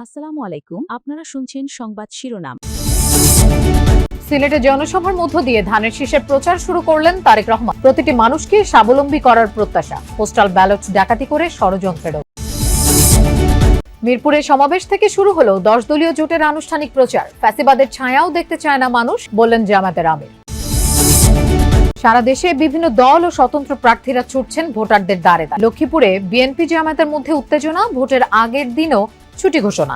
আসসালামু আলাইকুম, আপনারা শুনছেন সংবাদ শিরোনাম। সিলেটে জনসভার মধ্য দিয়ে ধানের শীষের প্রচার শুরু করলেন তারেক রহমান। প্রতিটি মানুষকে স্বাবলম্বী করার প্রত্যাশা, পোস্টাল ব্যালট ডাকাতি করে ষড়যন্ত্রেরও। মিরপুরে সমাবেশ থেকে শুরু হলো 10 দলীয় জোটের আনুষ্ঠানিক প্রচার। ফ্যাসিবাদের ছায়াও দেখতে চায় না মানুষ, বললেন জামায়াতের আমির। সারা দেশে বিভিন্ন দল ও স্বতন্ত্র প্রার্থীরা ছুটছেন ভোটারদের দ্বারে দ্বারে। লক্ষ্মীপুরে বিএনপি জামায়াতের মধ্যে উত্তেজনা, ভোটের আগের দিনও ছুটি ঘোষণা।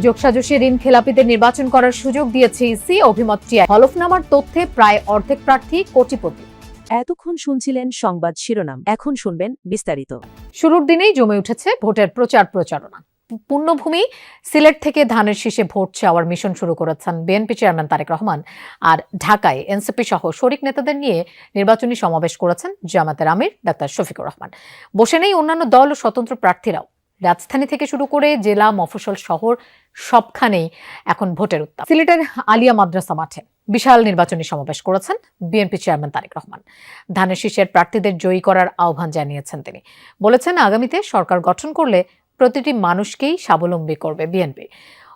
যোগসাজশে ঋণ খেলাপিদের নির্বাচন করার সুযোগ দিয়েছে ইসি, অভিমত টিআই। হলফনামার তথ্যে প্রায় অর্ধেক প্রার্থী কোটিপতি। এতক্ষণ শুনছিলেন সংবাদ শিরোনাম, এখন শুনবেন বিস্তারিত। শুরুর দিনেই জমে উঠেছে ভোটের প্রচারণা। পূর্ণভূমি সিলেট থেকে ধানের শীষে ভোট চাওয়ার মিশন শুরু করেছেন বিএনপি চেয়ারম্যান তারেক রহমান। আর ঢাকায় এনসিপি সহ শরিক নেতাদের নিয়ে নির্বাচনী সমাবেশ করেছেন জামায়াতের আমির ডাক্তার শফিকুর রহমান। বসে নেই অন্যান্য দল ও স্বতন্ত্র প্রার্থীরাও। রাজধানী থেকে শুরু করে জেলা, মফস্বল, শহর সবখানেই এখন ভোটের উত্তাপ। সিলেটের আলিয়া মাদ্রাসা মাঠে বিশাল নির্বাচনী সমাবেশ করেছেন বিএনপি চেয়ারম্যান তারেক রহমান। ধানের শীষের প্রার্থীদের জয়ী করার আহ্বান জানিয়েছেন তিনি। বলেছেন, আগামীতে সরকার গঠন করলে প্রতিটি মানুষকেই স্বাবলম্বী করবে বিএনপি।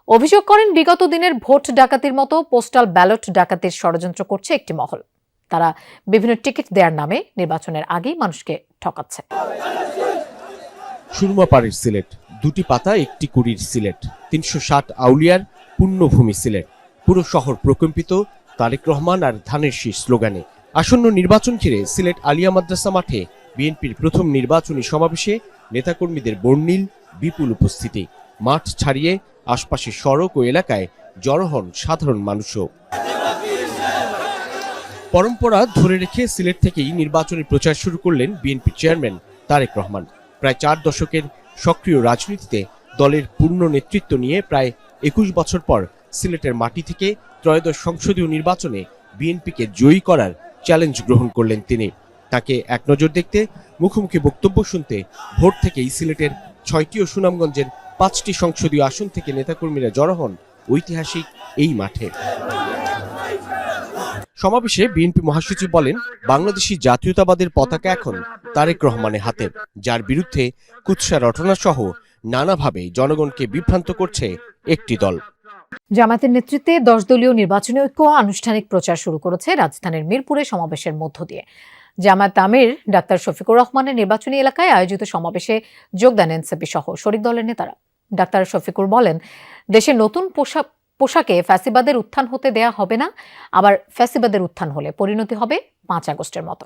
অভিযোগ করেন, বিগত দিনের ভোট ডাকাতির মতো পোস্টাল ব্যালট ডাকাতির ষড়যন্ত্র করছে একটি মহল। তারা বিভিন্ন টিকিট দেওয়ার নামে নির্বাচনের আগেই মানুষকে ঠকাচ্ছে। সুরমাপাড়ের সিলেট, দুটি পাতা একটি কুড়ির সিলেট, 360 আউলিয়ার পুণ্যভূমি সিলেট। পুরো শহর প্রকম্পিত তারেক রহমান আর ধানের শীষ স্লোগানে। আসন্ন নির্বাচন ঘিরে সিলেট আলিয়া মাদ্রাসা মাঠে বিএনপির প্রথম নির্বাচনী সমাবেশে নেতাকর্মীদের বর্ণিল বিপুল উপস্থিতি। মাঠ ছাড়িয়ে আশপাশের সড়ক ও এলাকায় জড়ো হন সাধারণ মানুষও। পরম্পরা ধরে রেখে সিলেট থেকেই নির্বাচনী প্রচার শুরু করলেন বিএনপি চেয়ারম্যান তারেক রহমান। প্রায় 4 দশকের সক্রিয় রাজনীতিতে দলের পূর্ণ নেতৃত্ব নিয়ে প্রায় 21 বছর পর সিলেটের মাটি থেকে ত্রয়োদশ সংসদীয় নির্বাচনে বিএনপিকে জয়ী করার চ্যালেঞ্জ গ্রহণ করলেন তিনি। তাকে এক নজর দেখতে, মুখোমুখি বক্তব্য শুনতে ভোর থেকেই সিলেটের 6টি ও সুনামগঞ্জের 5টি সংসদীয় আসন থেকে নেতাকর্মীরা জড়ো হন ঐতিহাসিক এই মাঠে। সমাবেশে বিএনপি মহাসচিব বলেন, বাংলাদেশি জাতীয়তাবাদের পতাকা এখন তারেক রহমানের হাতে, যার বিরুদ্ধে কুৎসা রটনা সহ নানাভাবে জনগণকে বিভ্রান্ত করছে একটি দল। জামায়াতের নেতৃত্বে 10 দলীয় নির্বাচনী ঐক্য আনুষ্ঠানিক প্রচার শুরু করেছে রাজধানীর মিরপুরে সমাবেশের মধ্য দিয়ে। জামায়াত আমির ডাক্তার শফিকুর রহমানের নির্বাচনী এলাকায় আয়োজিত সমাবেশে যোগ দেন এনসিপি সহ শরিক দলের নেতারা। ডাক্তার শফিকুর বলেন, দেশে নতুন পোশাকে ফ্যাসিবাদের উত্থান হতে দেয়া হবে না, আবার ফ্যাসিবাদের উত্থান হলে পরিণতি হবে 5 আগস্টের মতো।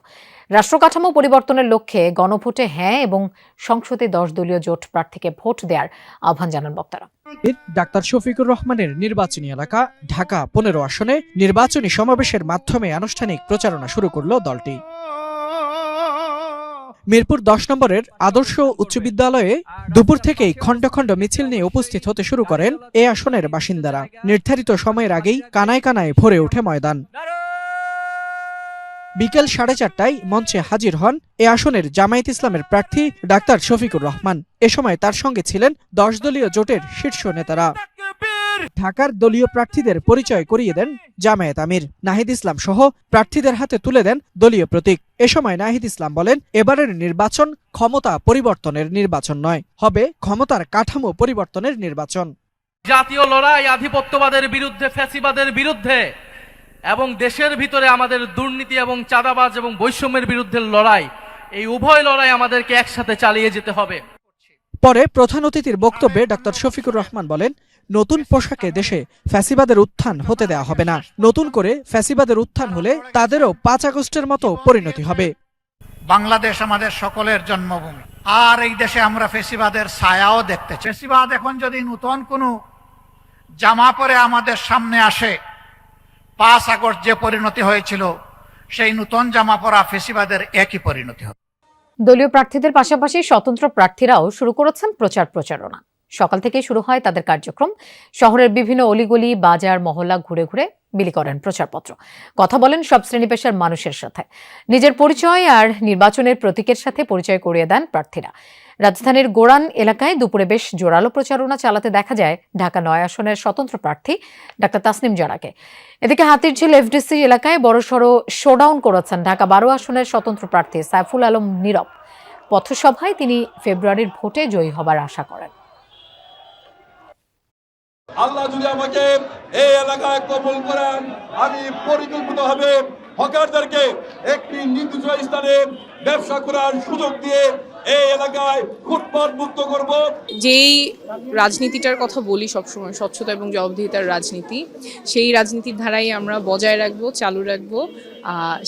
রাষ্ট্রকাঠামো পরিবর্তনের লক্ষ্যে গণভোটে হ্যাঁ এবং সংসদে 10 দলীয় জোট প্রার্থীকে ভোট দেওয়ার আহ্বান জানান বক্তারা। ডাক্তার শফিকুর রহমানের নির্বাচনী এলাকা ঢাকা 15 আসনে নির্বাচনী সমাবেশের মাধ্যমে আনুষ্ঠানিক প্রচারণা শুরু করল দলটি। মিরপুর 10 নম্বরের আদর্শ উচ্চ বিদ্যালয়ে দুপুর থেকেই খণ্ড খণ্ড মিছিল নিয়ে উপস্থিত হতে শুরু করেন এ আসনের বাসিন্দারা। নির্ধারিত সময়ের আগেই কানায় কানায় ভরে ওঠে ময়দান। বিকেল 4:30টায় মঞ্চে হাজির হন এ আসনের জামায়াত ইসলামের প্রার্থী ডাক্তার শফিকুর রহমান। এ সময় তার সঙ্গে ছিলেন 10 দলীয় জোটের শীর্ষ নেতারা। ঢাকার দলীয় প্রার্থীদের পরিচয় করিয়ে দেন জামায়াত আমির নাহিদ ইসলাম সহ প্রার্থীদের হাতে তুলে দেন দলীয় প্রতীক। এ সময় নাহিদ ইসলাম বলেন, এবারের নির্বাচন ক্ষমতা পরিবর্তনের নির্বাচন নয়, হবে ক্ষমতার কাঠামো পরিবর্তনের নির্বাচন। জাতীয় লড়াই আধিপত্যবাদের বিরুদ্ধে, ফ্যাসিবাদের বিরুদ্ধে এবং দেশের ভিতরে আমাদের দুর্নীতি এবং চাঁদাবাজ এবং বৈষম্যের বিরুদ্ধে লড়াই, এই উভয় লড়াই আমাদেরকে একসাথে চালিয়ে যেতে হবে। পরে প্রধান অতিথির বক্তব্যে ডাক্তার শফিকুর রহমান বলেন, নতুন পোশাকে দেশে ফ্যাসিবাদের উত্থান হতে দেওয়া হবে না। নতুন করে ফ্যাসিবাদের উত্থান হলে তাদেরও 5 আগস্টের মতো পরিণতি হবে। বাংলাদেশ আমাদের সকলের জন্মভূমি, আর এই দেশে আমরা ফ্যাসিবাদের ছায়াও দেখতে চাই। ফ্যাসিবাদ এখন যদি নতুন কোনো জামা পরে আমাদের সামনে আসে, 5 আগস্ট যে পরিণতি হয়েছিল, সেই নতুন জামা পরা ফ্যাসিবাদের একই পরিণতি হবে। দলীয় প্রার্থীদের পাশাপাশি স্বতন্ত্র প্রার্থীরাও শুরু করেছেন প্রচারণা। সকাল থেকেই শুরু হয় তাদের কার্যক্রম। শহরের বিভিন্ন অলিগলি, বাজার, মহল্লা ঘুরে ঘুরে বিলি করেন প্রচারপত্র। কথা বলেন সব শ্রেণী পেশার মানুষের সাথে। নিজের পরিচয় আর নির্বাচনের প্রতীকের সাথে পরিচয় করিয়ে দেন প্রার্থীরা। রাজধানীর গোরান এলাকায় দুপুরে বেশ জোরালো প্রচারণা চালাতে দেখা যায় ঢাকা 9 আসনের স্বতন্ত্র প্রার্থী ডাক্তার তাসনিম জারাকে। এদিকে হাতিরঝিল এফডিসি এলাকায় বড়সড় শোডাউন করেছেন ঢাকা 12 আসনের স্বতন্ত্র প্রার্থী সাইফুল আলম নীরব। পথসভায় তিনি ফেব্রুয়ারির ভোটে জয়ী হবার আশা করেন। আল্লাহ যদি আমাকে এই এলাকায় কবুল করেন, আমি পরিকল্পিতভাবে হকারদেরকে একটি নির্দিষ্ট স্থানে ব্যবসা করার সুযোগ দিয়ে এই এলাকায় ফুটপাত মুক্ত করব। যেই রাজনীতিটার কথা বলি সবসময়, স্বচ্ছতা এবং জবাবদিহিতার রাজনীতি, সেই রাজনীতির ধারাই আমরা বজায় রাখবো, চালু রাখবো।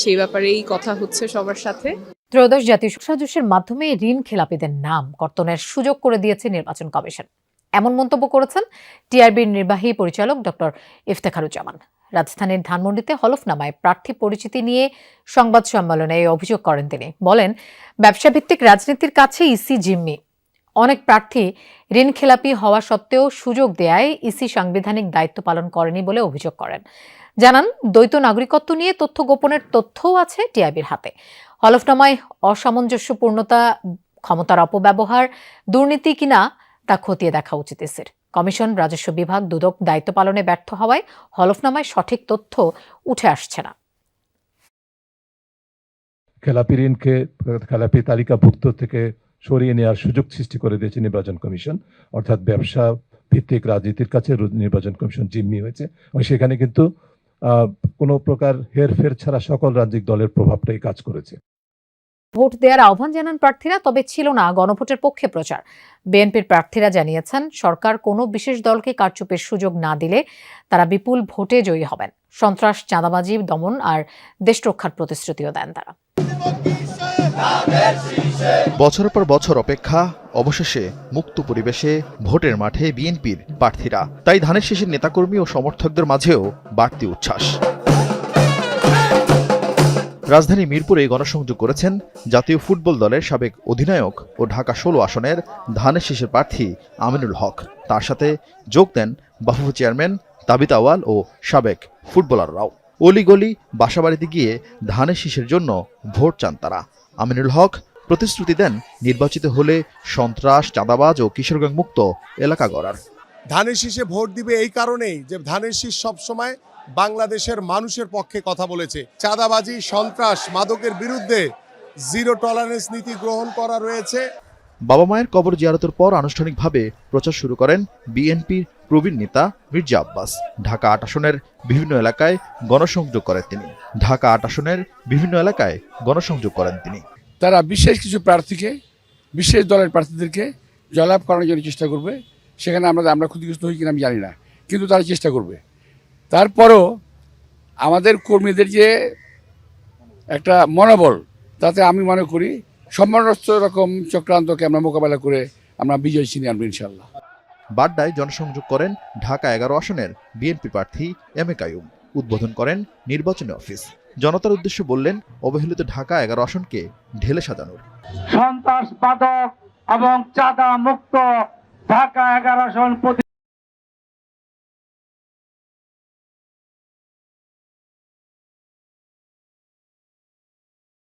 সেই ব্যাপারেই কথা হচ্ছে সবার সাথে। ত্রয়োদশ জাতীয় সাজসের মাধ্যমে ঋণ খেলাপিদের নাম কর্তনের সুযোগ করে দিয়েছে নির্বাচন কমিশন। এমন মন্তব্য করেছেন টিআরবির নির্বাহী পরিচালক ডক্টর ইফতেখারুজ্জামান। রাজধানীর ধানমন্ডিতে হলফনামায় প্রার্থী পরিচিতি নিয়ে সংবাদ সম্মেলনে এই অভিযোগ করেন তিনি। বলেন, ব্যবসাভিত্তিক রাজনীতির কাছে ইসি জিম্মি। অনেক প্রার্থী ঋণ খেলাপি হওয়া সত্ত্বেও সুযোগ দেয়ায় ইসি সাংবিধানিক দায়িত্ব পালন করেনি বলে অভিযোগ করেন। জানান, দ্বৈত নাগরিকত্ব নিয়ে তথ্য গোপনের তথ্যও আছে টিআইবির হাতে। হলফনামায় অসামঞ্জস্যপূর্ণতা, ক্ষমতার অপব্যবহার, দুর্নীতি কিনা তা খতিয়ে দেখা উচিত ইসির। কমিশন, রাজস্ব বিভাগ দুদক দায়িত্ব পালনে ব্যর্থ হওয়ায় হলফনামায় সঠিক তথ্য উঠে আসছে না। খেলাপি ঋণকে খেলাপি তালিকাভুক্ত থেকে সরিয়ে নেওয়ার সুযোগ সৃষ্টি করে দিয়েছে নির্বাচন কমিশন। অর্থাৎ ব্যবসা ভিত্তিক রাজনীতির কাছে নির্বাচন কমিশন জিম্মি হয়েছে এবং সেখানে কিন্তু কোনো প্রকার হেরফের ছাড়া সকল রাজনৈতিক দলের প্রভাবটাই কাজ করেছে। ভোট দেওয়ার আহ্বান জানান প্রার্থীরা, তবে ছিল না গণভোটের পক্ষে প্রচার। বিএনপির প্রার্থীরা জানিয়েছেন, সরকার কোনো বিশেষ দলকে কারচুপির সুযোগ না দিলে তারা বিপুল ভোটে জয়ী হবেন। সন্ত্রাস, চাঁদাবাজি দমন আর দেশ রক্ষার প্রতিশ্রুতিও দেন তারা। বছরের পর বছর অপেক্ষা, অবশেষে মুক্ত পরিবেশে ভোটের মাঠে বিএনপির প্রার্থীরা। তাই ধানের শীষের নেতাকর্মী ও সমর্থকদের মাঝেও বাড়তি উচ্ছ্বাস। রাজধানী মিরপুরে গণসংযোগ করেছেন জাতীয় ফুটবল দলের সাবেক অধিনায়ক ও ঢাকা 16 আসনের ধানের শীষের প্রার্থী আমিনুল হক। তার সাথে যোগ দেন বাফুফে চেয়ারম্যান তাবিত আওয়াল ও সাবেক ফুটবলাররাও। অলিগলি, বাসাবাড়িতে গিয়ে ধানের শীষের জন্য ভোট চান তারা। আমিনুল হক প্রতিশ্রুতি দেন নির্বাচিত হলে সন্ত্রাস, চাঁদাবাজ ও কিশোরগঞ্জ মুক্ত এলাকা গড়ার। ধানের শীষে ভোট দিবে এই কারণেই যে ধানের শীষ সবসময় বাংলাদেশের মানুষের পক্ষে কথা বলেছে। চাঁদাবাজি, সন্ত্রাস, মাদকের বিরুদ্ধে জিরো টলারেন্স নীতি গ্রহণ করা রয়েছে। বাবা মায়ের কবর জিয়ারতের পর আনুষ্ঠানিকভাবে প্রচার শুরু করেন বিএনপির প্রবীণ নেতা মির্জা আব্বাস। ঢাকা ৮ আসনের বিভিন্ন এলাকায় গণসংযোগ করেন তিনি। তারা বিশেষ কিছু প্রার্থীকে, বিশেষ দলের প্রার্থীদেরকে জয়লাভ করানোর জন্য চেষ্টা করবে। সেখানে আমরা ক্ষতিগ্রস্ত হই কিনা আমি জানি না, কিন্তু তারা চেষ্টা করবে। তারপরও আমাদের কর্মীদের যে একটা মনোবল, তাতে আমি মনে করি সম্মানস্ত রকম চক্রান্তকে আমরা মোকাবেলা করে আমরা বিজয় ছিনিয়ে আনবো ইনশাল্লাহ। বাড্ডায় জনসংযোগ করেন ঢাকা 11 আসনের বিএনপি প্রার্থী এম এ কাইয়ুম। উদ্বোধন করেন নির্বাচনী অফিস। জনতার উদ্দেশ্যে বললেন, অবহেলিত ঢাকা 11 আসনকে ঢেলে সাজানোর। সন্ত্রাস, মাদক এবং চাঁদা মুক্ত ঢাকা 11 আসন